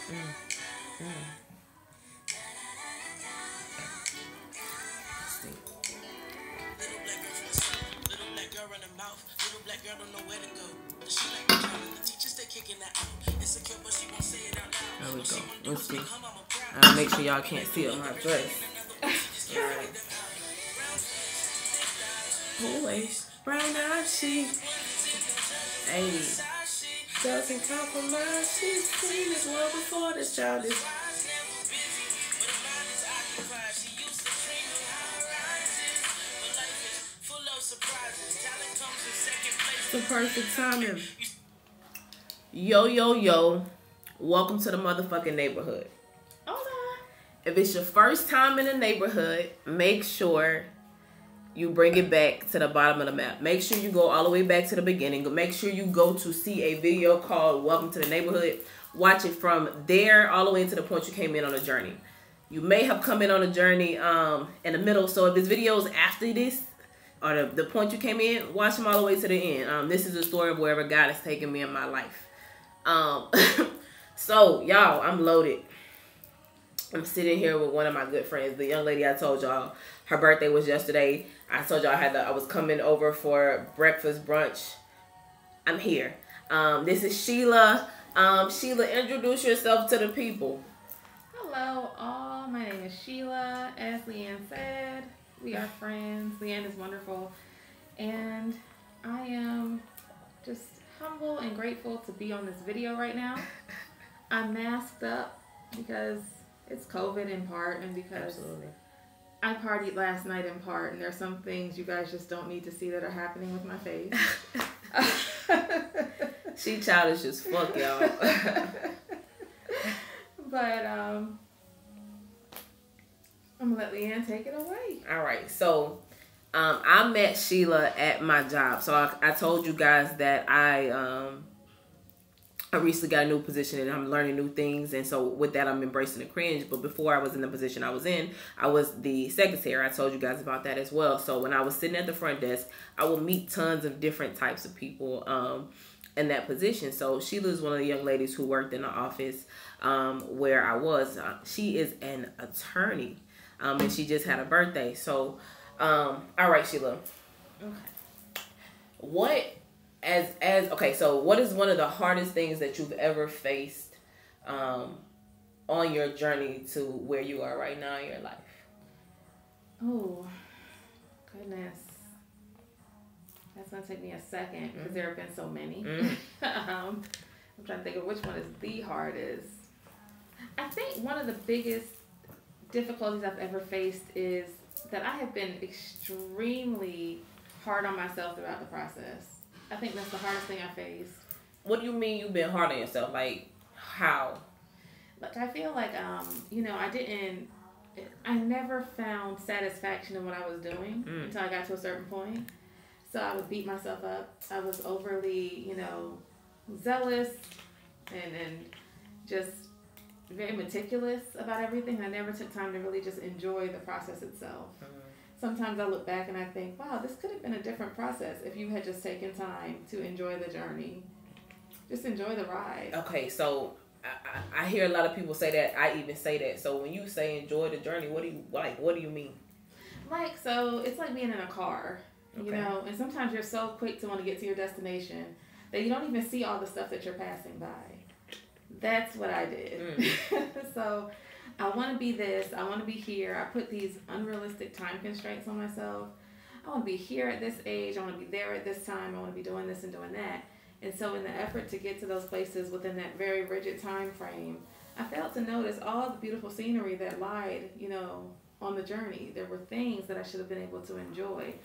There we go. Let's see. I'll make sure y'all can't see on my dress. Alright. Always brown eyes, she. Hey. Doesn't compromise. She's seen this world before this child is. The perfect timing. Yo, yo, yo. Welcome to the motherfucking neighborhood. Hola. If it's your first time in the neighborhood, make sure you bring it back to the bottom of the map. Make sure you go all the way back to the beginning. Make sure you go to see a video called Welcome to the Neighborhood. Watch it from there all the way to the point you came in on a journey. You may have come in on a journey in the middle. So if this video is after this, or the point you came in, watch them all the way to the end. This is the story of wherever God has taken me in my life. So, y'all, I'm loaded. I'm sitting here with one of my good friends, the young lady I told y'all. Her birthday was yesterday. I told y'all I was coming over for breakfast, brunch. I'm here. This is Sheila. Sheila, introduce yourself to the people. Hello, all. My name is Sheila. As Leanne said, we are friends. Leanne is wonderful. And I am just humble and grateful to be on this video right now. I'm masked up because it's COVID in part and because Absolutely. I partied last night in part, and there's some things you guys just don't need to see that are happening with my face. She childish as fuck, y'all. But I'm gonna let Leanne take it away. All right, so I met Sheila at my job. So I told you guys that I recently got a new position and I'm learning new things, and so with that I'm embracing the cringe. But before I was in the position I was in, I was the secretary. I told you guys about that as well. So when I was sitting at the front desk, I would meet tons of different types of people in that position. So Sheila is one of the young ladies who worked in the office where I was. She is an attorney, and she just had a birthday. So all right, Sheila. Okay. Okay, so what is one of the hardest things that you've ever faced on your journey to where you are right now in your life? Oh, goodness. That's going to take me a second because there have been so many. I'm trying to think of which one is the hardest. I think one of the biggest difficulties I've ever faced is that I have been extremely hard on myself throughout the process. I think that's the hardest thing I faced. What do you mean you've been hard on yourself? Like, how? Like, I feel like, I never found satisfaction in what I was doing until I got to a certain point. So I would beat myself up. I was overly, zealous and just very meticulous about everything. I never took time to really just enjoy the process itself. Sometimes I look back and I think, wow, this could have been a different process if you had just taken time to enjoy the journey. Just enjoy the ride. Okay, so I hear a lot of people say that. I even say that. So when you say enjoy the journey, what do you mean? Like, so it's like being in a car, Okay. and sometimes you're so quick to want to get to your destination that you don't even see all the stuff that you're passing by. That's what I did. So I want to be this. I want to be here. I put these unrealistic time constraints on myself. I want to be here at this age. I want to be there at this time. I want to be doing this and doing that. And so in the effort to get to those places within that very rigid time frame, I failed to notice all the beautiful scenery that lied, on the journey. There were things that I should have been able to enjoy.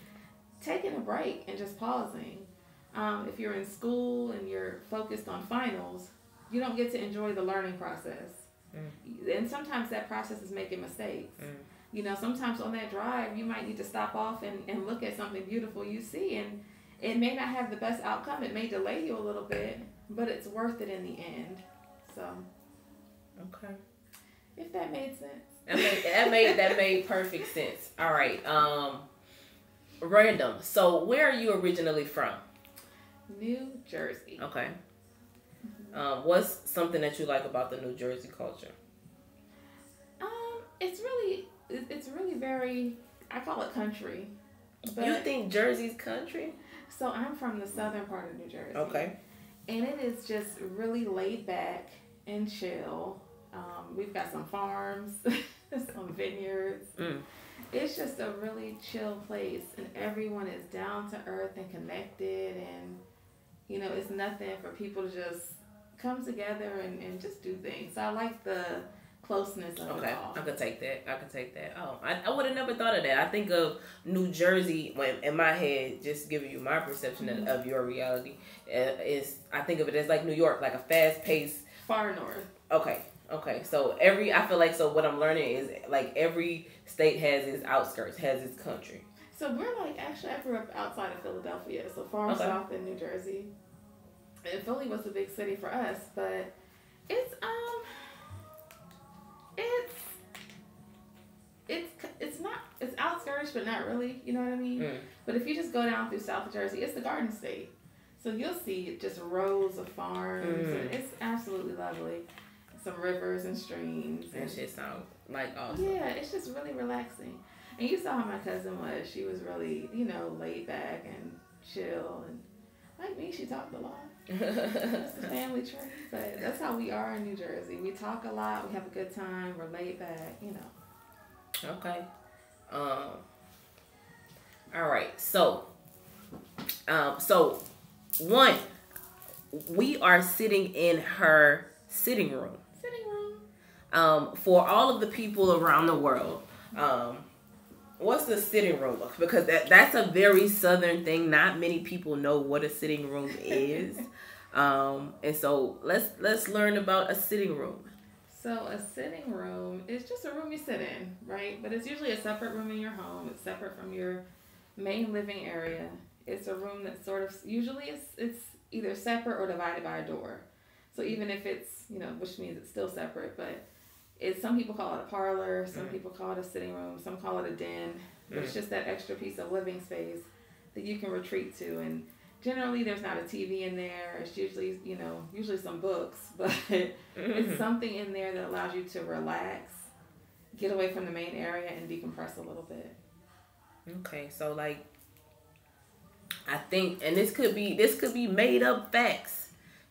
Taking a break and just pausing. If you're in school and you're focused on finals, you don't get to enjoy the learning process. And sometimes that process is making mistakes. Sometimes on that drive, you might need to stop off and look at something beautiful you see. And it may not have the best outcome. It may delay you a little bit, but it's worth it in the end. So, okay. If that made sense. That made perfect sense. All right. Random. So where are you originally from? New Jersey. Okay. What's something that you like about the New Jersey culture? It's really very, I call it country. But, you think Jersey's country? So I'm from the southern part of New Jersey. Okay. And it is just really laid back and chill. We've got some farms, some vineyards. It's just a really chill place, and everyone is down to earth and connected, and you know, it's nothing for people to just come together and just do things. So I like the closeness of it all. I could take that. Oh, I would have never thought of that. I think of New Jersey when in my head, just giving you my perception of your reality. I think of it as like New York, like a fast paced. Far north. Okay. So I feel like what I'm learning is like every state has its outskirts, has its country. So we're like, actually, I grew up outside of Philadelphia, so far south in New Jersey. And Philly was a big city for us, but it's outskirts, but not really, you know what I mean? But if you just go down through South Jersey, it's the Garden State. So you'll see just rows of farms, and it's absolutely lovely. Some rivers and streams. That shit sounds like awesome. Yeah, it's just really relaxing. And you saw how my cousin was. She was really, you know, laid back and chill. And like me, she talked a lot. It's a family trait. But that's how we are in New Jersey. We talk a lot. We have a good time. We're laid back, you know. Okay. All right. So one, we are sitting in her sitting room. For all of the people around the world, what's the sitting room? Because that's a very southern thing. Not many people know what a sitting room is. And so let's learn about a sitting room. So a sitting room is just a room you sit in, right? But it's usually a separate room in your home. It's separate from your main living area. It's a room that sort of, usually it's either separate or divided by a door. So even if it's, you know, which means it's still separate, but some people call it a parlor, some people call it a sitting room, some call it a den. But it's just that extra piece of living space that you can retreat to. And generally there's not a TV in there. It's usually, you know, some books, but it's something in there that allows you to relax, get away from the main area, and decompress a little bit. Okay, so like, I think, and this could be made up facts.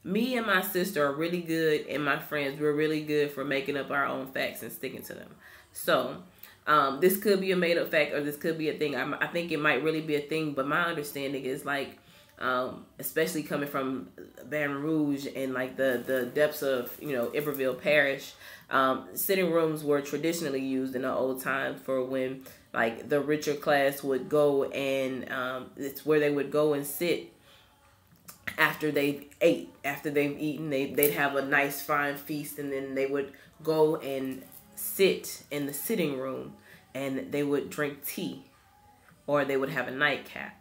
Me and my sister are really good, and my friends, we're really good for making up our own facts and sticking to them. So, this could be a made up fact, or this could be a thing. I think it might really be a thing, but my understanding is like, especially coming from Baton Rouge and like the depths of, you know, Iberville Parish, sitting rooms were traditionally used in the old times for when like the richer class would go and it's where they would go and sit after they've eaten. They'd have a nice fine feast, and then they would go and sit in the sitting room, and they would drink tea, or they would have a nightcap.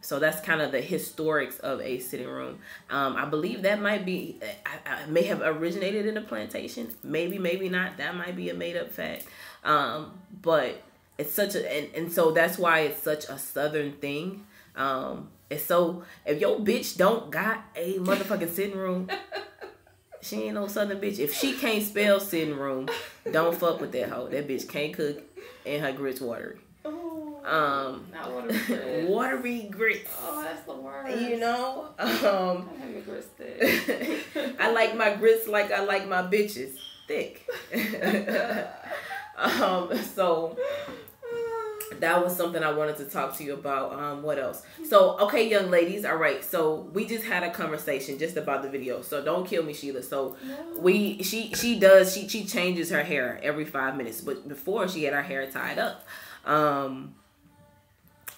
So that's kind of the historics of a sitting room. I believe that might be, I may have originated in a plantation. Maybe not. That might be a made up fact. But it's such and so that's why it's such a southern thing. And so if your bitch don't got a motherfucking sitting room, she ain't no southern bitch. If she can't spell sitting room, don't fuck with that hoe. That bitch can't cook and her grits watery. Not watery grits. Watery grits. Oh, that's the worst. You know? I have your grits thick. I like my grits like I like my bitches thick. So that was something I wanted to talk to you about. What else? So, okay, young ladies. All right. So we just had a conversation just about the video. So don't kill me, Sheila. So no. She changes her hair every 5 minutes, but before she had her hair tied up.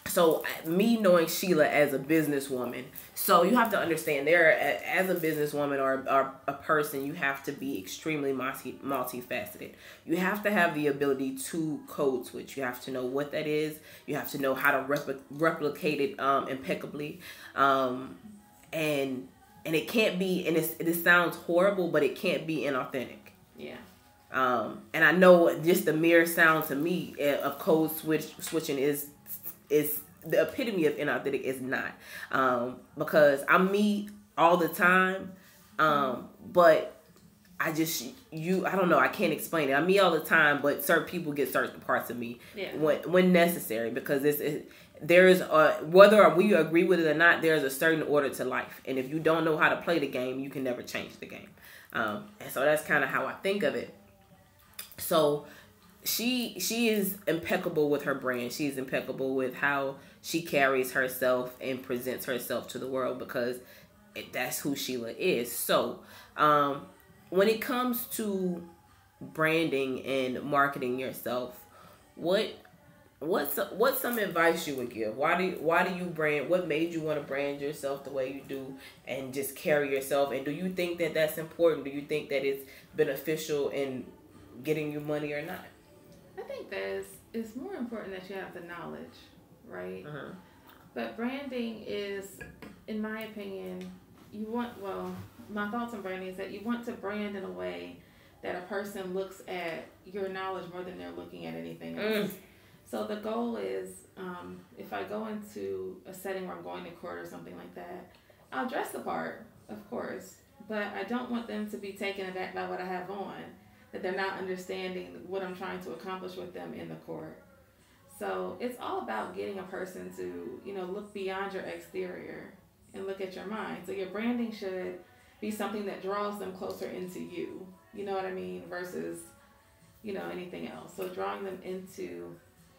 So me knowing Sheila as a businesswoman, so you have to understand as a businesswoman or a person, you have to be extremely multifaceted. You have to have the ability to code switch. You have to know what that is. You have to know how to replicate it impeccably. And it can't be, and it sounds horrible, but it can't be inauthentic. Yeah. And I know just the mere sound to me of code switching is the epitome of inauthentic is not. Because I'm me all the time, But I don't know. I can't explain it. I'm me all the time, but certain people get certain parts of me when necessary, because there's whether we agree with it or not, there's a certain order to life. And if you don't know how to play the game, you can never change the game. And so that's kind of how I think of it. So she is impeccable with her brand. She's impeccable with how she carries herself and presents herself to the world, because that's who Sheila is. So, when it comes to branding and marketing yourself, what's some advice you would give? Why do you brand? What made you want to brand yourself the way you do and just carry yourself? And do you think that that's important? Do you think that it's beneficial in getting you money or not? I think that it's more important that you have the knowledge, right? But branding is, in my opinion, my thoughts on branding is that you want to brand in a way that a person looks at your knowledge more than they're looking at anything else. So the goal is, if I go into a setting where I'm going to court or something like that, I'll dress the part, of course, but I don't want them to be taken aback by what I have on, that they're not understanding what I'm trying to accomplish with them in the court. So it's all about getting a person to, look beyond your exterior and look at your mind. So your branding should be something that draws them closer into you. You know what I mean? Versus, anything else. So drawing them into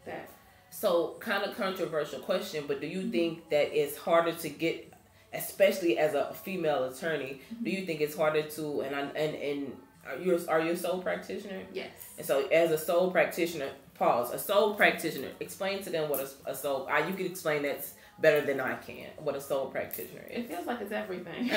that. So kind of controversial question, but do you think that it's harder to get, especially as a female attorney, do you think it's harder to, and are you a sole practitioner? Yes. And so as a sole practitioner, a sole practitioner, explain to them what a sole, you can explain that better than I can, what a sole practitioner is. It feels like it's everything.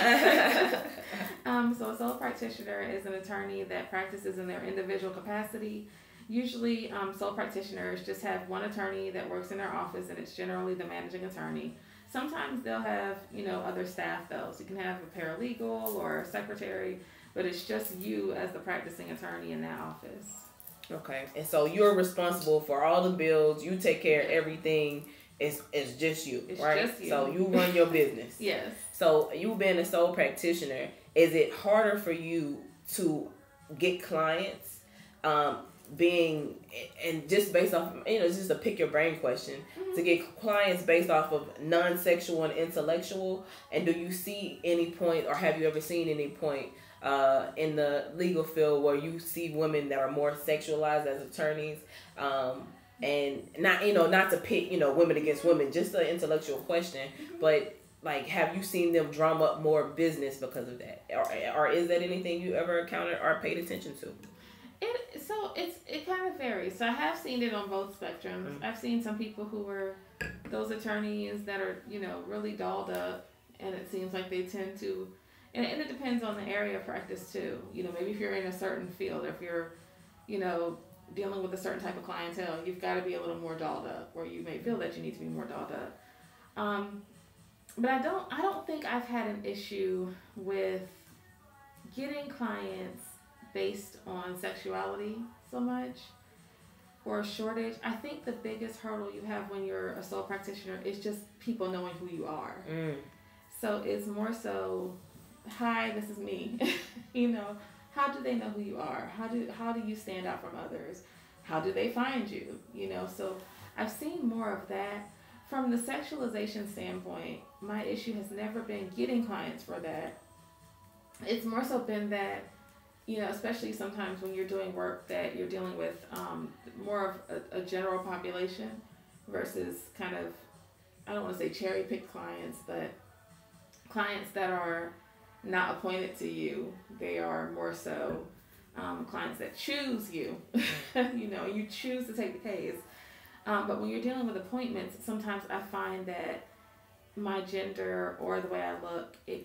So a sole practitioner is an attorney that practices in their individual capacity. Usually, sole practitioners just have one attorney that works in their office, and it's generally the managing attorney. Sometimes they'll have, other staff though. So you can have a paralegal or a secretary, but it's just you as the practicing attorney in that office. Okay. And so you're responsible for all the bills. You take care of everything. It's just you, right? Just you. So you run your business. Yes. So you being a sole practitioner, is it harder for you to get clients, and just based off, just a pick your brain question, to get clients based off of non-sexual and intellectual? And do you see any point, or have you ever seen any point in the legal field where you see women that are more sexualized as attorneys? And not to pit, women against women, just an intellectual question, but like, have you seen them drum up more business because of that? Or is that anything you ever encountered or paid attention to? It kind of varies. So I have seen it on both spectrums. I've seen some people who were those attorneys that are, really dolled up, and it seems like they tend to, and it depends on the area of practice too. Maybe if you're in a certain field, or if you're, dealing with a certain type of clientele, you've got to be a little more dolled up, or you may feel that you need to be more dolled up. But I don't think I've had an issue with getting clients based on sexuality so much, or a shortage. I think the biggest hurdle you have when you're a sole practitioner is just people knowing who you are. So it's more so, hi, this is me. How do they know who you are? How do you stand out from others? How do they find you? So I've seen more of that. From the sexualization standpoint, my issue has never been getting clients for that. It's more so been that, especially sometimes when you're doing work that you're dealing with more of a general population versus kind of, I don't want to say cherry-picked clients, but clients that are not appointed to you. They are more so clients that choose you. You choose to take the case. But when you're dealing with appointments, sometimes I find that my gender or the way I look, I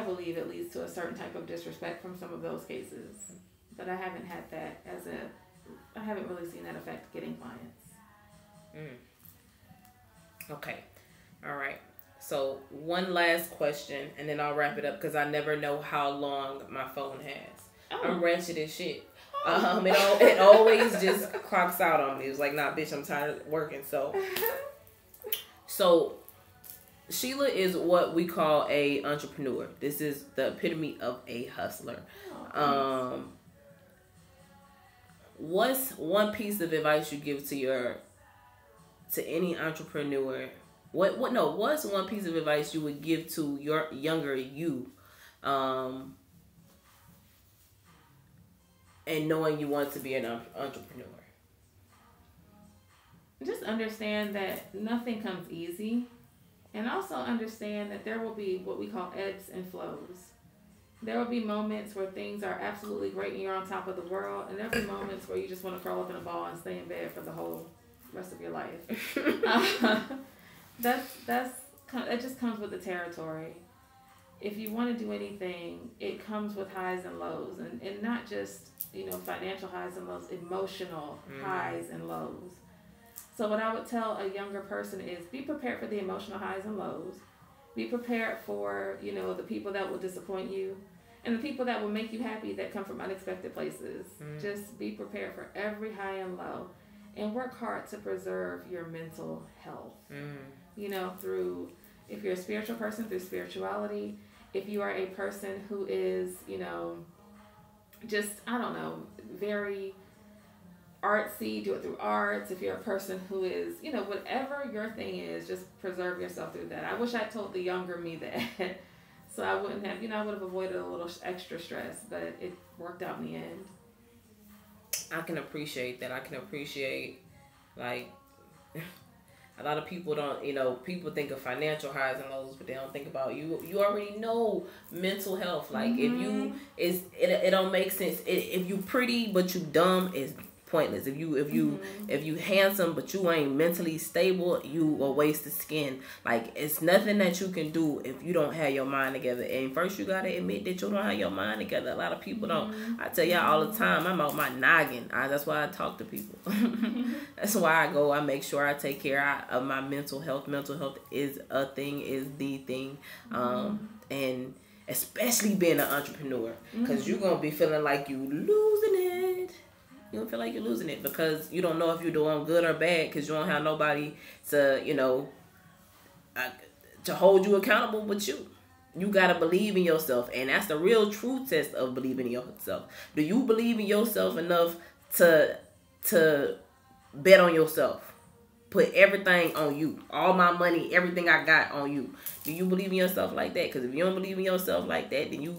believe it leads to a certain type of disrespect from some of those cases. But I haven't had that I haven't really seen that affect getting clients. Okay. All right. So one last question, and then I'll wrap it up, because I never know how long my phone has. I'm wretched as shit. It always just clocks out on me. It's like, nah, bitch, I'm tired of working. So Sheila is what we call a entrepreneur. This is the epitome of a hustler. What's one piece of advice you give to any entrepreneur? What's one piece of advice you would give to your younger you, and knowing you want to be an entrepreneur? Just understand that nothing comes easy, and also understand that there will be what we call ebbs and flows. There will be moments where things are absolutely great and you're on top of the world, and there'll be moments where you just want to curl up in a ball and stay in bed for the whole rest of your life. That just comes with the territory. If you want to do anything, it comes with highs and lows, and not just, financial highs and lows, emotional highs and lows. So what I would tell a younger person is be prepared for the emotional highs and lows. Be prepared for, the people that will disappoint you and the people that will make you happy that come from unexpected places. Just be prepared for every high and low, and work hard to preserve your mental health. Through, if you're a spiritual person, through spirituality. If you are a person who is, very artsy, do it through arts. If you're a person who is, whatever your thing is, just preserve yourself through that. I wish I told the younger me that. So I wouldn't have, I would have avoided a little extra stress, but it worked out in the end. I can appreciate that. I can appreciate, like, a lot of people don't, people think of financial highs and lows, but they don't think about you already know mental health. Like, if you, it don't make sense. If you pretty but you dumb, it's pointless. If you handsome but you ain't mentally stable, you a waste of skin. Like, it's nothing that you can do if you don't have your mind together. And first you gotta admit that you don't have your mind together. A lot of people don't. I tell y'all all the time, I'm out my noggin. That's why I talk to people. That's why I make sure I take care of my mental health. Mental health is a thing, is the thing. And especially being an entrepreneur, because you're gonna be feeling like you losing it. You don't feel like you're losing it because you don't know if you're doing good or bad, because you don't have nobody to, to hold you accountable but you. You got to believe in yourself, and that's the real true test of believing in yourself. Do you believe in yourself enough to bet on yourself? Put everything on you. All my money, everything I got on you. Do you believe in yourself like that? Because if you don't believe in yourself like that, then you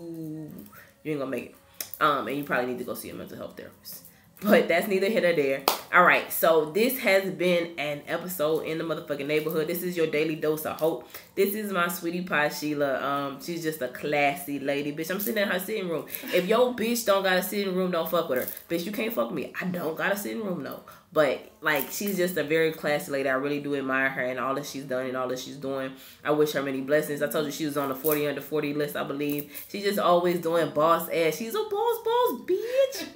ain't going to make it. And you probably need to go see a mental health therapist. But that's neither here nor there. All right, so this has been an episode in the motherfucking neighborhood. This is your daily dose of hope. This is my sweetie pie, Sheila. She's just a classy lady, bitch. I'm sitting in her sitting room. If your bitch don't got a sitting room, don't fuck with her. Bitch, you can't fuck with me. I don't got a sitting room, no. But, like, she's just a very classy lady. I really do admire her and all that she's done and all that she's doing. I wish her many blessings. I told you she was on the 40 under 40 list, I believe. She's just always doing boss ass. She's a boss, bitch.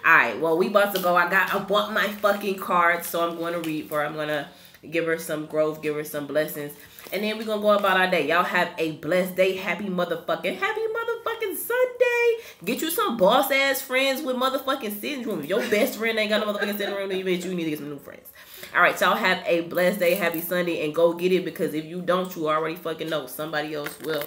Alright, well, we about to go. I bought my fucking card, so I'm going to read for her. I'm going to give her some growth, give her some blessings. And then we're going to go about our day. Y'all have a blessed day. Happy motherfucking Sunday. Get you some boss ass friends with motherfucking sitting room. If your best friend ain't got no motherfucking sitting room, then you need to get some new friends. Alright, y'all have a blessed day. Happy Sunday, and go get it, because if you don't, you already fucking know somebody else will.